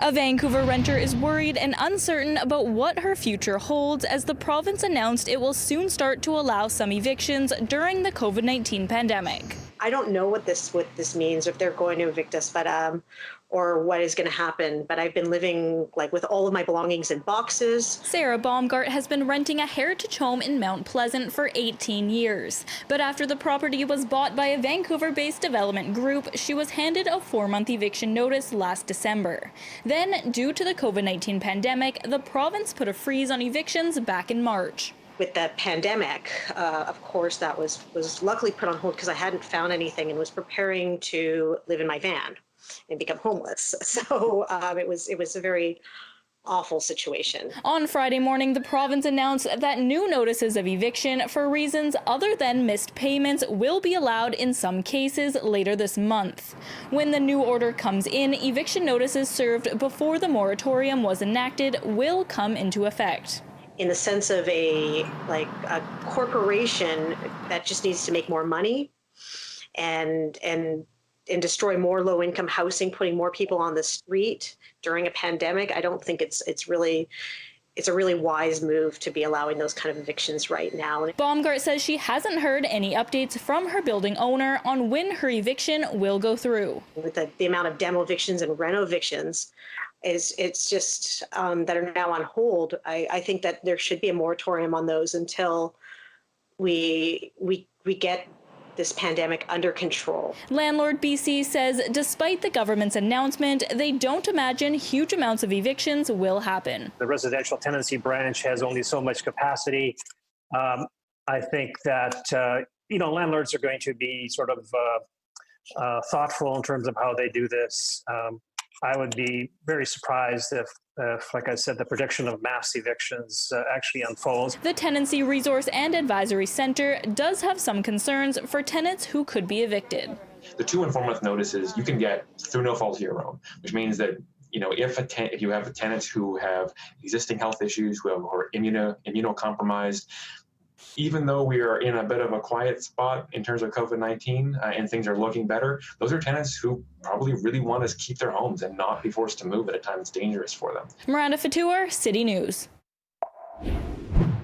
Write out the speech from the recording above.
A Vancouver renter is worried and uncertain about what her future holds as the province announced it will soon start to allow some evictions during the COVID-19 pandemic. I don't know what this means, if they're going to evict us, but or what is going to happen. But I've been living with all of my belongings in boxes. Sarah Baumgart has been renting a heritage home in Mount Pleasant for 18 years. But after the property was bought by a Vancouver-based development group, she was handed a 4-month eviction notice last December. Then, due to the COVID-19 pandemic, the province put a freeze on evictions back in March. With the pandemic, of course, that was luckily put on hold because I hadn't found anything and was preparing to live in my van and become homeless. So it was a very awful situation. On Friday morning, the province announced that new notices of eviction for reasons other than missed payments will be allowed in some cases later this month. When the new order comes in, eviction notices served before the moratorium was enacted will come into effect. In the sense of a corporation that just needs to make more money and destroy more low-income housing, putting more people on the street during a pandemic, I don't think it's a really wise move to be allowing those kind of evictions right now. Baumgart says she hasn't heard any updates from her building owner on when her eviction will go through. With the amount of demo evictions and reno evictions, it's just that are now on hold. I think that there should be a moratorium on those until we get this pandemic under control. Landlord BC says despite the government's announcement, they don't imagine huge amounts of evictions will happen. The residential tenancy branch has only so much capacity. I think that landlords are going to be sort of thoughtful in terms of how they do this. I would be very surprised if, like I said, the prediction of mass evictions actually unfolds. The Tenancy Resource and Advisory Center does have some concerns for tenants who could be evicted. The 2 and 4 month notices you can get through no fault of your own, which means that if you have tenants who have existing health issues, who are immunocompromised, even though we are in a bit of a quiet spot in terms of COVID-19 and things are looking better, those are tenants who probably really want to keep their homes and not be forced to move at a time that's dangerous for them. Miranda Fatour, City News.